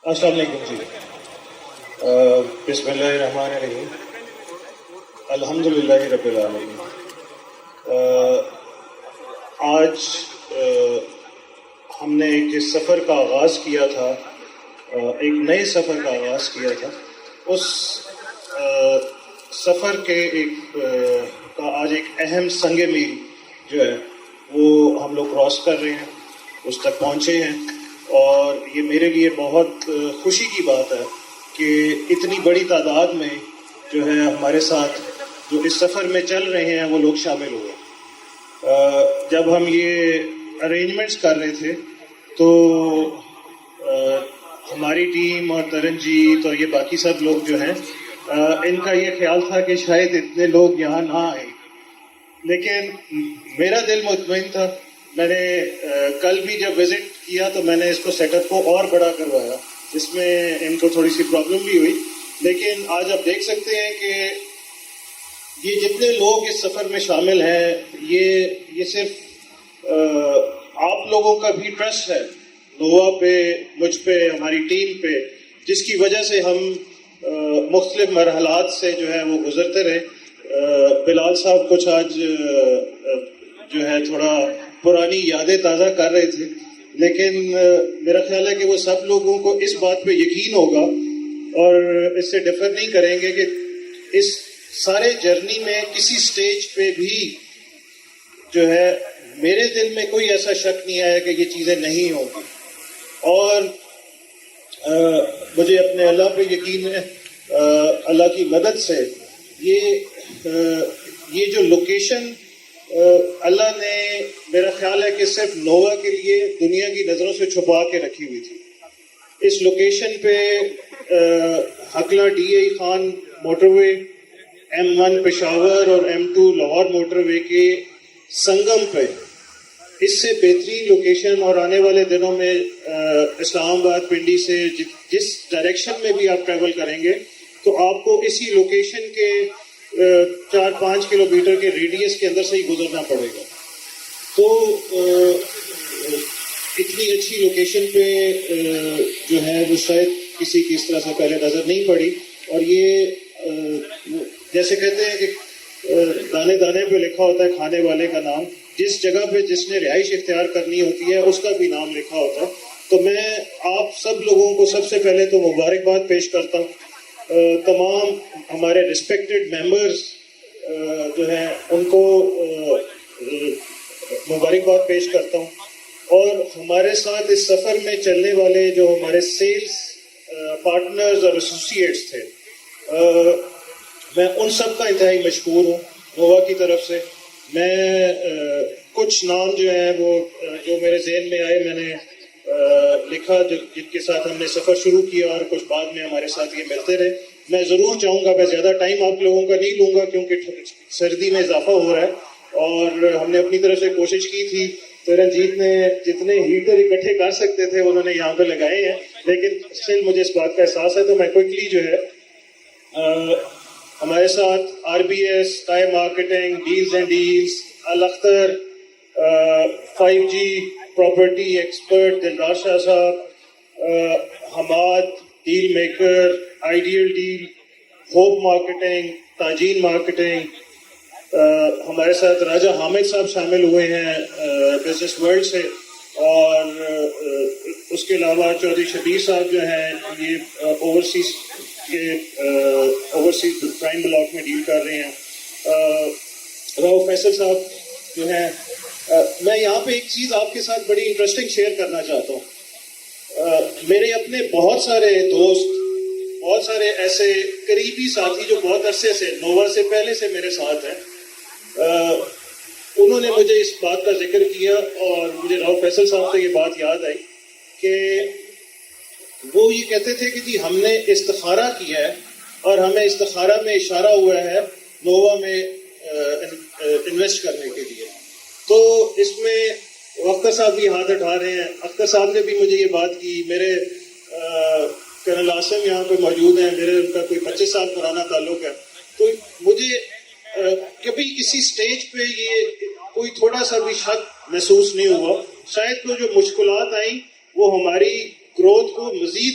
السلام علیکم جی. بسم اللہ الرحمن الرحیم. الحمد للہ رب العالمین. آج ہم نے ایک سفر کا آغاز کیا تھا, ایک نئے سفر کا آغاز کیا تھا. اس سفر کے آج ایک اہم سنگ میل جو ہے وہ ہم لوگ کراس کر رہے ہیں, اس تک پہنچے ہیں. اور یہ میرے لیے بہت خوشی کی بات ہے کہ اتنی بڑی تعداد میں جو ہے ہمارے ساتھ جو اس سفر میں چل رہے ہیں وہ لوگ شامل ہوئے. جب ہم یہ ارینجمنٹس کر رہے تھے تو ہماری ٹیم اور ترنجیت اور یہ باقی سب لوگ جو ہیں ان کا یہ خیال تھا کہ شاید اتنے لوگ یہاں نہ آئیں, لیکن میرا دل مطمئن تھا. میں نے کل بھی جب وزٹ کیا تو میں نے اس کو سیٹ اپ کو اور بڑا کروایا, جس میں ان کو تھوڑی سی پرابلم بھی ہوئی. لیکن آج آپ دیکھ سکتے ہیں کہ یہ جتنے لوگ اس سفر میں شامل ہیں یہ صرف آپ لوگوں کا بھی ٹرسٹ ہے نووا پہ, مجھ پہ, ہماری ٹیم پہ, جس کی وجہ سے ہم مختلف مرحلات سے جو ہے وہ گزرتے رہے. بلال صاحب کچھ آج جو ہے تھوڑا پرانی یادیں تازہ کر رہے تھے, لیکن میرا خیال ہے کہ وہ سب لوگوں کو اس بات پہ یقین ہوگا اور اس سے ڈفر نہیں کریں گے کہ اس سارے جرنی میں کسی سٹیج پہ بھی جو ہے میرے دل میں کوئی ایسا شک نہیں آیا کہ یہ چیزیں نہیں ہوں گی. اور مجھے اپنے اللہ پہ یقین ہے, اللہ کی مدد سے یہ جو لوکیشن اللہ نے میرا خیال ہے کہ صرف نووا کے لیے دنیا کی نظروں سے چھپا کے رکھی ہوئی تھی. اس لوکیشن پہ Hakla D I Khan motorway, M1 Peshawar اور M2 لاہور موٹر وے کے سنگم پہ اس سے بہترین لوکیشن, اور آنے والے دنوں میں اسلام آباد پنڈی سے جس ڈائریکشن میں بھی آپ ٹریول کریں گے تو آپ کو اسی لوکیشن کے 4-5 کلومیٹر کے ریڈیس کے اندر سے ہی گزرنا پڑے گا. تو اتنی اچھی لوکیشن پہ جو ہے وہ شاید کسی کی اس طرح سے پہلے نظر نہیں پڑی. اور یہ جیسے کہتے ہیں کہ دانے دانے پہ لکھا ہوتا ہے کھانے والے کا نام, جس جگہ پہ جس نے رہائش اختیار کرنی ہوتی ہے اس کا بھی نام لکھا ہوتا ہے. تو میں آپ سب لوگوں کو سب سے پہلے تو مبارکباد پیش کرتا ہوں. تمام ہمارے ریسپیکٹڈ ممبرز جو ہیں ان کو مبارکباد پیش کرتا ہوں. اور ہمارے ساتھ اس سفر میں چلنے والے جو ہمارے سیلز پارٹنرز اور ایسوسیٹس تھے, میں ان سب کا انتہائی مشکور ہوں نووا کی طرف سے. میں کچھ نام جو ہیں وہ جو میرے ذہن میں آئے میں نے لکھا, جن کے ساتھ ہم نے سفر شروع کیا, اور کچھ بعد میں ہمارے ساتھ یہ ملتے رہے. میں ضرور چاہوں گا, میں زیادہ ٹائم آپ لوگوں کا نہیں لوں گا کیونکہ سردی میں اضافہ ہو رہا ہے, اور ہم نے اپنی طرف سے کوشش کی تھی. تو رنجیت نے جتنے ہیٹر اکٹھے کر سکتے تھے انہوں نے یہاں پہ لگائے ہیں, لیکن اسٹل مجھے اس بات کا احساس ہے. تو میں کوئکلی جو ہے ہمارے ساتھ RBS, Tyre Marketing, Deals and Deals, Al Akhtar, 5G Property Expert Dildar Shah Sahib, Hammad Deal Maker, Ideal Deal, Hope Marketing, Tajeen Marketing. ہمارے ساتھ راجہ حامد صاحب شامل ہوئے ہیں بزنس ورلڈ سے, اور اس کے علاوہ چودھری شبیر صاحب جو ہیں یہ اوورسیز پرائم بلاک میں ڈیل کر رہے ہیں. راؤ فیصل صاحب جو ہیں. میں یہاں پہ ایک چیز آپ کے ساتھ بڑی انٹرسٹنگ شیئر کرنا چاہتا ہوں. میرے اپنے بہت سارے دوست, بہت سارے ایسے قریبی ساتھی جو بہت عرصے سے نووا سے پہلے سے میرے ساتھ ہیں, انہوں نے مجھے اس بات کا ذکر کیا, اور مجھے راؤ فیصل صاحب سے یہ بات یاد آئی کہ وہ یہ کہتے تھے کہ جی ہم نے استخارہ کیا ہے اور ہمیں استخارہ میں اشارہ ہوا ہے نووا میں انویسٹ کرنے کے لیے. تو اس میں اختر صاحب بھی ہاتھ اٹھا رہے ہیں. اختر صاحب نے بھی مجھے یہ بات کی. میرے کرنل عاصم یہاں پہ موجود ہیں, میرے ان کا کوئی 25 سال پرانا تعلق ہے. تو مجھے کبھی کسی سٹیج پہ یہ کوئی تھوڑا سا بھی شک محسوس نہیں ہوا. شاید وہ جو مشکلات آئیں وہ ہماری گروتھ کو مزید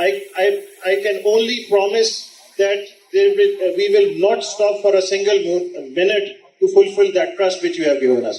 I can only promise that we will not stop for a single minute to fulfill that trust which you have given us.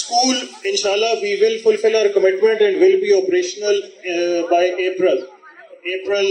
School, inshallah, we will fulfill our commitment and will be operational by April. April,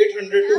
800 to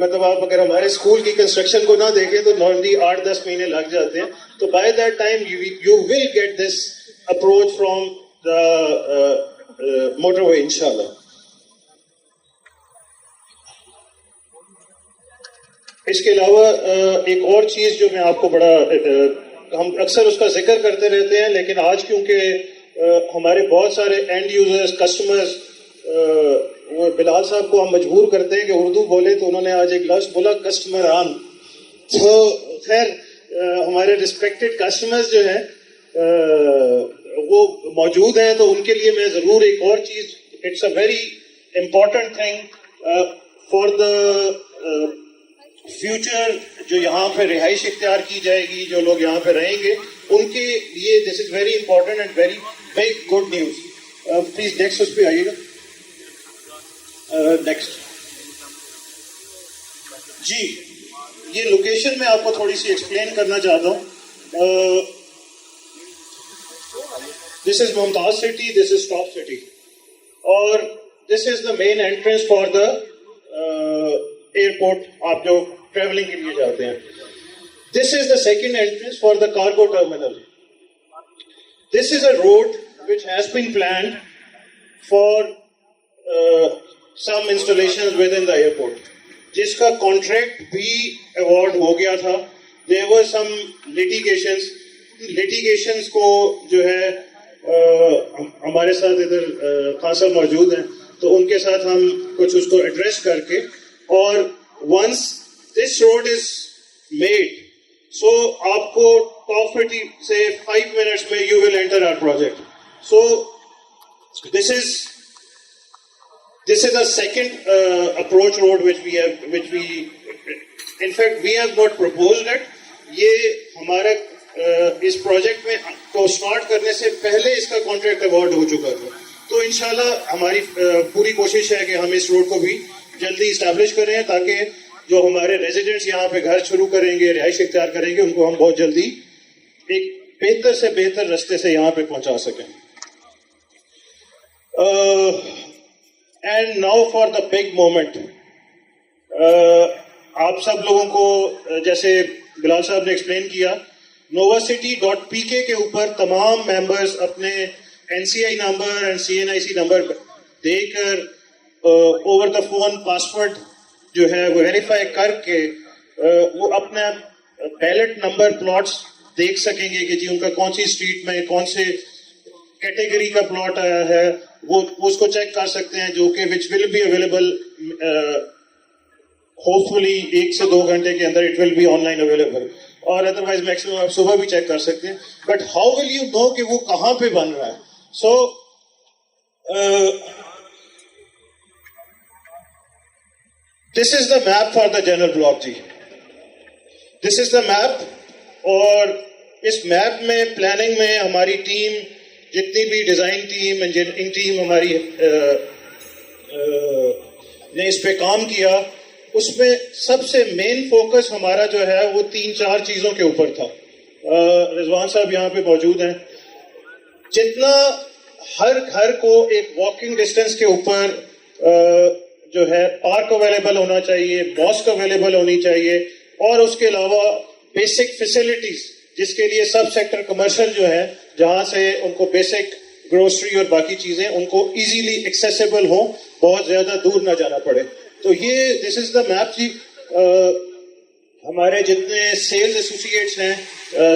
مطلب آپ اگر ہمارے school کی construction کو نہ دیکھیں تو normally 8-10 مہینے لگ جاتے ہیں. تو by that time you will get this approach from the motorway انشاءاللہ. اس کے علاوہ ایک اور چیز جو میں آپ کو بڑا ہم اکثر اس کا ذکر کرتے رہتے ہیں، لیکن آج کیونکہ ہمارے بہت سارے اینڈ یوزرز کسٹمرز بلال صاحب کو ہم مجبور کرتے ہیں کہ اردو بولے، تو انہوں نے آج ایک لفظ بولا کسٹمران. تو خیر ہمارے رسپیکٹڈ کسٹمرز جو ہیں وہ موجود ہیں، تو ان کے لیے میں ضرور ایک اور چیز، it's a very important thing for the future, جو یہاں پہ رہائش اختیار کی جائے گی، جو لوگ یہاں پہ رہیں گے ان کے لیے this is very important and very big good news. Please next اس پہ آئیے گا. نیکسٹ جی، یہ لوکیشن میں آپ کو تھوڑی سی ایکسپلین کرنا چاہتا ہوں. This is Mumtaz city, this is top city, اور this is the main entrance for the airport. آپ جو ٹریولنگ کے لیے جاتے ہیں، this is the second entrance for the cargo terminal. This is a road which has been planned for some installations within the airport, جس کا contract بھی award ہو گیا تھا. there were some litigations کو جو ہے ہمارے ساتھ ادھر خان صاحب موجود ہیں، تو ان کے ساتھ ہم کچھ اس کو ایڈریس کر کے، اور once this road is made, so آپ کو ٹاپ سٹی سے 5 minutes میں you will enter our project. So this is a second approach road which we in fact we have not proposed it. یہ ہمارا اس project میں کو start کرنے سے پہلے اس کا کانٹریکٹ ایوارڈ ہو چکا تھا. تو انشاءاللہ ہماری پوری کوشش ہے کہ ہم اس روڈ کو بھی جلدی اسٹیبلش کریں، تاکہ جو ہمارے ریزیڈنٹس یہاں پہ گھر شروع کریں گے، رہائش اختیار کریں گے، ان کو ہم بہت جلدی ایک بہتر سے بہتر رستے سے یہاں پہ پہنچا سکیں. And now for the big moment. آپ سب لوگوں کو جیسے بلال صاحب نے ایکسپلین کیا، novacity.pk کے اوپر تمام ممبرز اپنے NCI نمبر اینڈ CNIC نمبر دے کر اوور دا فون پاسورڈ جو ہے وہ ویریفائی کر کے وہ اپنا بیلٹ نمبر پلاٹس دیکھ سکیں گے کہ جی ان کا کون سی اسٹریٹ میں کون سے کیٹیگری کا پلاٹ آیا ہے. وہ اس کو چیک کر سکتے ہیں، جو کہ which will be available hopefully 1 سے 2 گھنٹے کے اندر it will be online available, اور ادروائز میکسیمم آپ صبح بھی چیک کر سکتے ہیں. But how will you know کہ وہ کہاں پہ بن رہا ہے؟ So this is the map for the general block. جی دس از دا میپ، اور اس میپ میں پلاننگ میں ہماری ٹیم، جتنی بھی ڈیزائن ٹیم، انجینئرنگ ٹیم ہماری نے اس پہ کام کیا، اس میں سب سے مین فوکس ہمارا جو ہے وہ 3-4 چیزوں کے اوپر تھا. رضوان صاحب یہاں پہ موجود ہیں. جتنا ہر گھر کو ایک واکنگ ڈسٹینس کے اوپر جو ہے پارک اویلیبل ہونا چاہیے، ماسک اویلیبل ہونی چاہیے، اور اس کے علاوہ بیسک فیسلٹیز جس کے لیے سب سیکٹر کمرشل جو ہے، جہاں سے ان کو بیسک گروسری اور باقی چیزیں ان کو ایزیلی ایکسیسیبل ہوں، بہت زیادہ دور نہ جانا پڑے. تو یہ دس از دا میپ. جی ہمارے جتنے سیلز ایسوسیٹس ہیں،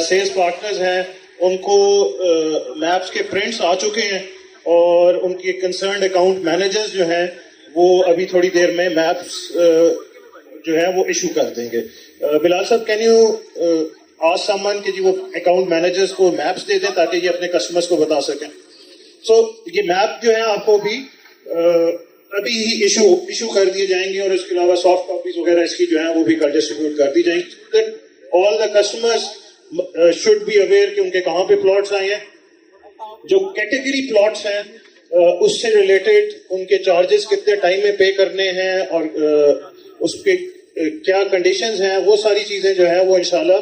سیلز پارٹنرز ہیں، ان کو میپس کے پرنٹس آ چکے ہیں، اور ان کے کنسرنڈ اکاؤنٹ مینیجرز جو ہیں وہ ابھی تھوڑی دیر میں میپس جو ہے وہ ایشو کر دیں گے. بلال صاحب can you ask some one کہ جی وہ اکاؤنٹ مینیجرز کو میپس دے دیں تاکہ یہ اپنے کسٹمرز کو بتا سکیں. سو یہ میپ جو ہے آپ کو بھی ابھی ہی ایشو کر دیے جائیں گے، اور اس کے علاوہ سافٹ کاپیز وغیرہ اس کی جو ہے وہ بھی کل ڈسٹریبیوٹ کر دی جائیں گی. All the customers should be aware کہ ان کے کہاں پہ پلاٹس آئے ہیں، جو کیٹیگری پلاٹس ہیں اس سے ریلیٹڈ ان کے چارجز کتنے ٹائم میں پے کرنے ہیں، اور اس کے کیا کنڈیشنز ہیں، وہ ساری چیزیں جو ہیں وہ انشاءاللہ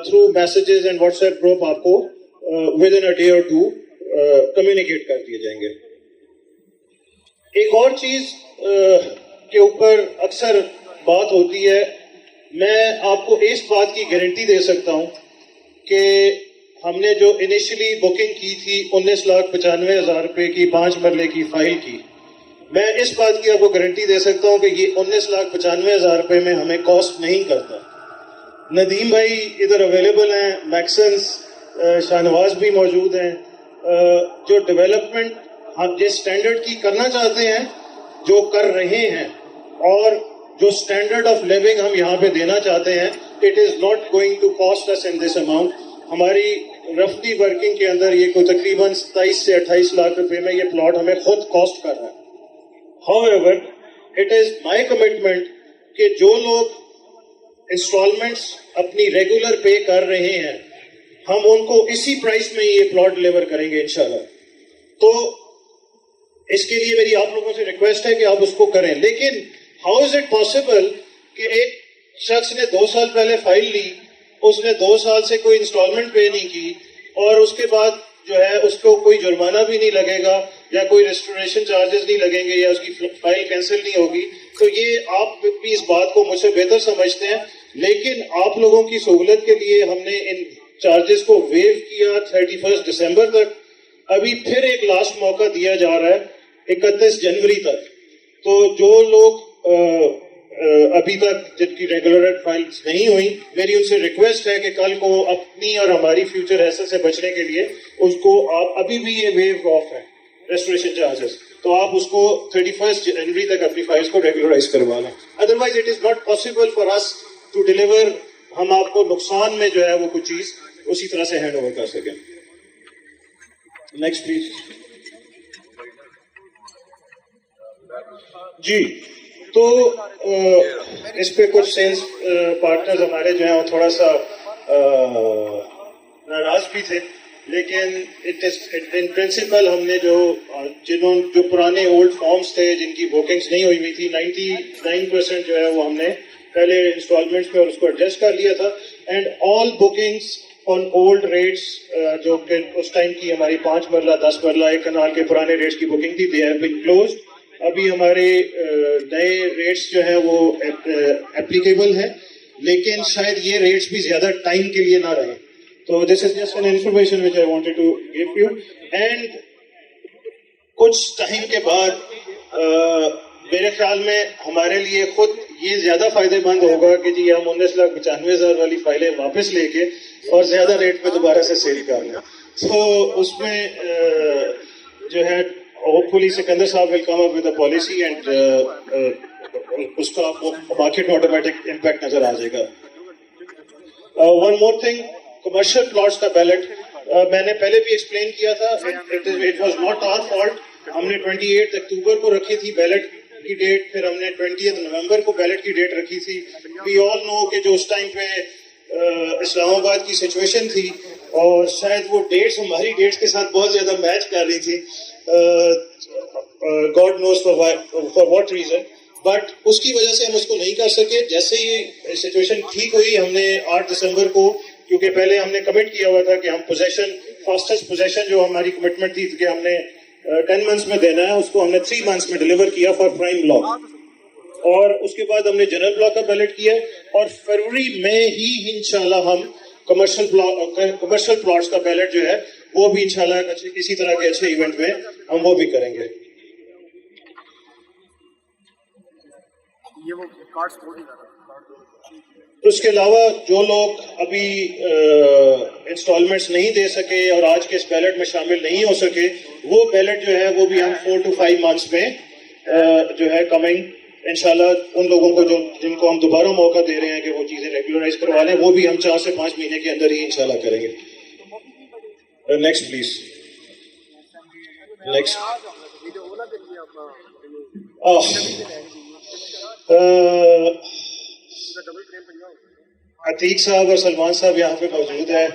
through messages and what's app group آپ کو ود ان اے ڈے اور 2 کمیونیکیٹ کر دیے جائیں گے. ایک اور چیز کے اوپر اکثر بات ہوتی ہے، میں آپ کو اس بات کی گارنٹی دے سکتا ہوں کہ ہم نے جو انیشلی بکنگ کی تھی 19,95,000 روپے کی 5 مرلے کی فائل کی، میں اس بات کی آپ کو گارنٹی دے سکتا ہوں کہ یہ 19,95,000 روپے میں ہمیں کاسٹ نہیں کرتا. ندیم بھائی ادھر اویلیبل ہیں، میکسنس، شاہنواز بھی موجود ہیں. جو ڈیولپمنٹ ہم جس اسٹینڈرڈ کی کرنا چاہتے ہیں، جو کر رہے ہیں، اور جو اسٹینڈرڈ آف لیونگ ہم یہاں پہ دینا چاہتے ہیں، it is not going to cost us in this amount. ہماری رفلی ورکنگ کے اندر یہ کوئی تقریباً 27 سے 28 لاکھ روپے میں یہ پلاٹ ہمیں خود کاسٹ کر رہا ہے. However, it is my commitment کہ جو لوگ انسٹالمنٹس اپنی ریگولر پے کر رہے ہیں، ہم ان کو اسی پرائس میں یہ پلاٹ ڈیلیور کریں گے انشاءاللہ. تو اس کے لیے میری آپ لوگوں سے ریکویسٹ ہے کہ آپ اس کو کریں. لیکن ہاؤ از اٹ پاسبل کہ ایک شخص نے 2 سال پہلے فائل لی، اس نے 2 سال سے کوئی انسٹالمنٹ پے نہیں کی، اور اس کے بعد جو ہے اس کو کوئی جرمانہ بھی نہیں لگے گا یا کوئی ریسٹوریشن چارجز نہیں لگیں گے یا اس کی فائل کینسل نہیں ہوگی. تو یہ آپ بھی اس بات کو مجھ سے بہتر سمجھتے ہیں، لیکن آپ لوگوں کی سہولت کے لیے ہم نے ان چارجز کو ویو کیا 31 دسمبر تک. ابھی پھر ایک لاسٹ موقع دیا جا رہا ہے 31 جنوری تک. تو جو لوگ ابھی تک جن کی ریگولر فائلز نہیں ہوئی، میری ان سے ریکویسٹ ہے کہ کل کو اپنی اور ہماری فیوچر ایسے سے بچنے کے لیے اس کو آپ ابھی بھی یہ ویو آف ہے ریسٹوریشن چارجز، تو آپ اس کو 31 جنوری تک اپنی فائلز کو ریگولرائز کروا لیں. Otherwise it is not possible for us to deliver. ہم آپ کو نقصان میں جو ہے وہ کچھ چیز اسی طرح سے ہینڈ اوور کر سکیں. Next please. جی، تو اس پہ کچھ سیلز پارٹنرز ہمارے جو ہیں وہ تھوڑا سا ناراض بھی تھے، لیکن ان پرنسپل ہم نے جو پرانے اولڈ فارمز تھے جن کی بکنگز نہیں ہوئی تھی، 99% جو ہے وہ ہم نے پہلے انسٹالمنٹس پہ اور اس کو ایڈجسٹ کر لیا تھا. And all bookings on old rates, جو کہ اس ٹائم کی ہماری 5 مرلہ 10 مرلہ 1 کنال کے پرانے ریٹس کی بکنگ تھی، دے ہیو بین کلوزڈ. ابھی ہمارے نئے ریٹس جو ہیں وہ اپلیکیبل ہیں، لیکن شاید یہ ریٹس بھی زیادہ ٹائم کے لیے نہ رہیں. تو this is just an information which I wanted to give you. And کچھ ٹائم کے بعد میرے خیال میں ہمارے لیے خود یہ زیادہ فائدے مند ہوگا کہ جی ہم 19,95,000 والی فائلیں واپس لے کے اور زیادہ ریٹ پہ دوبارہ سے سیل کر لیں. تو اس میں جو ہے hopefully سکندر صاحب will come up with a policy and اس کا آپ کو مارکیٹ میں آٹومیٹک امپیکٹ نظر آ جائے گا. One more thing, commercial plots کا بیلٹ میں نے پہلے بھی ایکسپلین کیا تھا. It was not our fault. ہم نے 28 اکتوبر کو رکھی تھی بیلٹ کی ڈیٹ، پھر ہم نے 20 نومبر کو بیلٹ کی ڈیٹ رکھی تھی. وی آل نو کہ جو اس ٹائم پہ اسلام آباد کی سچویشن تھی اور شاید وہ ڈیٹس ہماری ڈیٹس کے ساتھ بہت زیادہ میچ کر رہی تھی، God knows for what reason, but اس کی وجہ سے ہم اس کو نہیں کر سکے. جیسے ہی سچویشن ٹھیک ہوئی، ہم نے 8 دسمبر کو، کیونکہ پہلے ہم نے کمٹ کیا ہوا تھا کہ ہم پوزیشن فاسٹسٹ پوزیشن جو ہماری کمٹمنٹ تھی کہ ہم نے 10 منتھس میں دینا ہے، اس کو ہم نے 3 منتھس میں ڈیلیور کیا فار پرائم بلاک. اور اس کے بعد ہم نے جنرل بلاک کا بیلٹ کیا، اور فروری میں ہی انشاءاللہ ہم کمرشل پلاٹس کا بیلٹ جو ہے وہ بھی انشاءاللہ اسی طرح کے اچھے ایونٹ میں ہم وہ بھی کریں گے. اس کے علاوہ جو لوگ ابھی انسٹالمنٹس نہیں دے سکے اور آج کے اس بیلٹ میں شامل نہیں ہو سکے، وہ بیلٹ جو ہے وہ بھی ہم 4 to 5 months میں جو ہے کمنگ انشاءاللہ ان لوگوں کو جن کو ہم دوبارہ موقع دے رہے ہیں کہ وہ چیزیں ریگولرائز کروا لیں، وہ بھی ہم 4 سے 5 مہینے کے اندر ہی انشاءاللہ کریں گے. Next please. نیکسٹ. عتیق صاحب اور سلمان صاحب یہاں پہ موجود ہیں.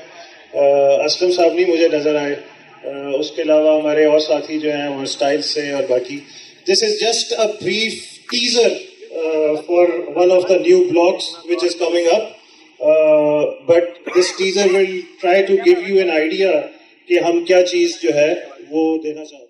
اسلم صاحب نہیں مجھے نظر آئے. اس کے علاوہ ہمارے اور ساتھی جو ہیں وہ اسٹائل سے اور باقی. This is just a brief teaser for one of the new blogs which is coming up. But this teaser will try to give you an idea کہ ہم کیا چیز جو ہے وہ دینا چاہتے ہیں.